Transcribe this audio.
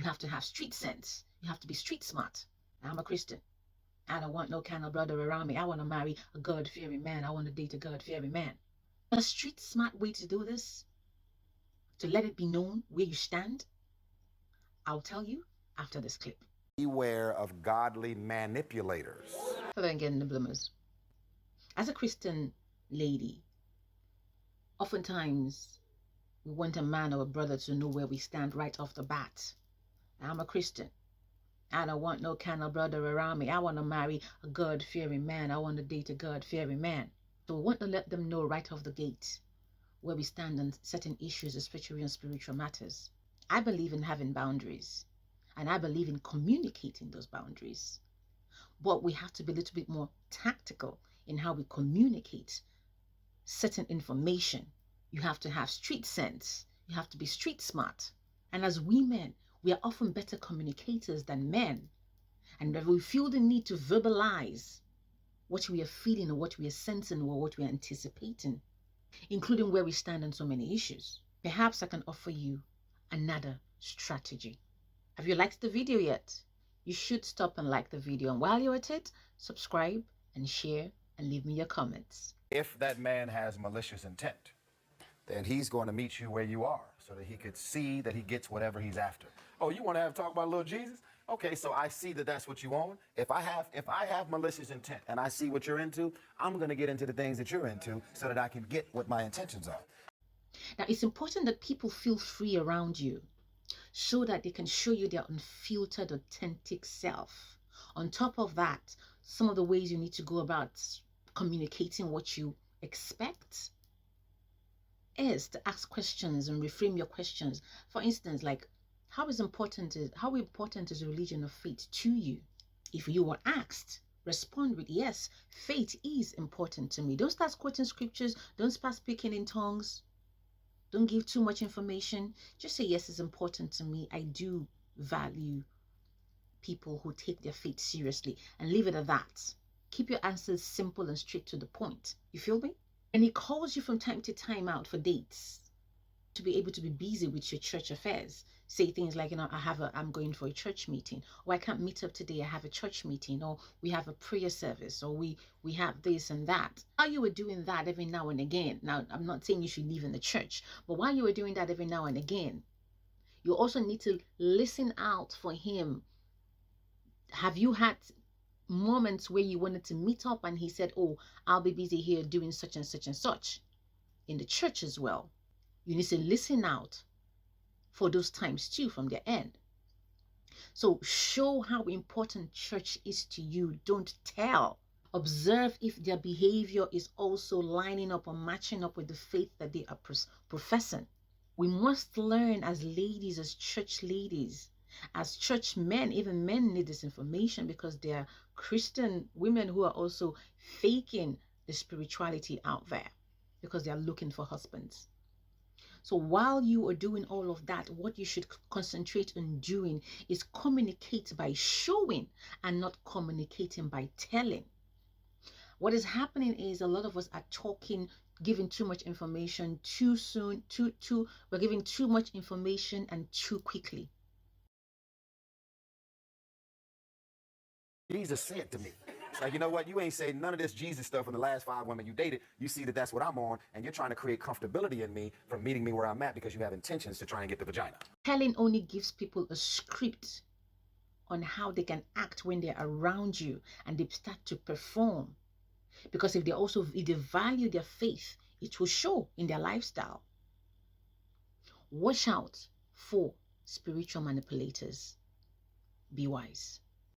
You have to have street sense. You have to be street smart. I'm a Christian. I don't want no kind of brother around me. I want to marry a God-fearing man. I want to date a God-fearing man. A street smart way to do this, to let it be known where you stand, I'll tell you after this clip. Beware of godly manipulators. So then getting the bloomers. As a Christian lady, oftentimes we want a man or a brother to know where we stand right off the bat. I'm a Christian. I don't want no kind of brother around me. I want to marry a God-fearing man. I want to date a God-fearing man. So we want to let them know right off the gate where we stand on certain issues, especially on spiritual matters. I believe in having boundaries, and I believe in communicating those boundaries. But we have to be a little bit more tactical in how we communicate certain information. You have to have street sense. You have to be street smart. And as women, we are often better communicators than men. And we feel the need to verbalize what we are feeling or what we are sensing or what we are anticipating, including where we stand on so many issues. Perhaps I can offer you another strategy. Have you liked the video yet? You should stop and like the video. And while you're at it, subscribe and share and leave me your comments. If that man has malicious intent, then he's going to meet you where you are so that he could see that he gets whatever he's after. Oh, you want to have talk about little Jesus? Okay, so I see that that's what you want. If I have malicious intent and I see what you're into, I'm going to get into the things that you're into so that I can get what my intentions are. Now, it's important that people feel free around you so that they can show you their unfiltered, authentic self. On top of that, some of the ways you need to go about communicating what you expect is to ask questions and reframe your questions. For instance, like, how important is religion or faith to you? If you were asked, respond with yes, faith is important to me. Don't start quoting scriptures. Don't start speaking in tongues. Don't give too much information. Just say yes, it's important to me. I do value people who take their faith seriously, and leave it at that. Keep your answers simple and straight to the point. You feel me? And he calls you from time to time out for dates to be able to be busy with your church affairs. Say things like, I'm going for a church meeting, or I can't meet up today, I have a church meeting, or we have a prayer service, or we have this and that. While you were doing that every now and again, now I'm not saying you should leave in the church, but while you were doing that every now and again, you also need to listen out for him. Have you had moments where you wanted to meet up and he said, oh, I'll be busy here doing such and such and such? In the church as well, you need to listen out for those times too from their end. So show how important church is to you. Don't tell. Observe if their behavior is also lining up or matching up with the faith that they are professing. We must learn as ladies, as church ladies, as church men. Even men need this information because there are Christian women who are also faking the spirituality out there because they are looking for husbands. So while you are doing all of that, what you should concentrate on doing is communicate by showing and not communicating by telling. What is happening is a lot of us are talking, giving too much information too soon, we're giving too much information and too quickly. Jesus said to me, like, you know what? You ain't said none of this Jesus stuff in the last 5 women you dated. You see that that's what I'm on, and you're trying to create comfortability in me from meeting me where I'm at because you have intentions to try and get the vagina. Telling only gives people a script on how they can act when they're around you and they start to perform. Because if they value their faith, it will show in their lifestyle. Watch out for spiritual manipulators. Be wise.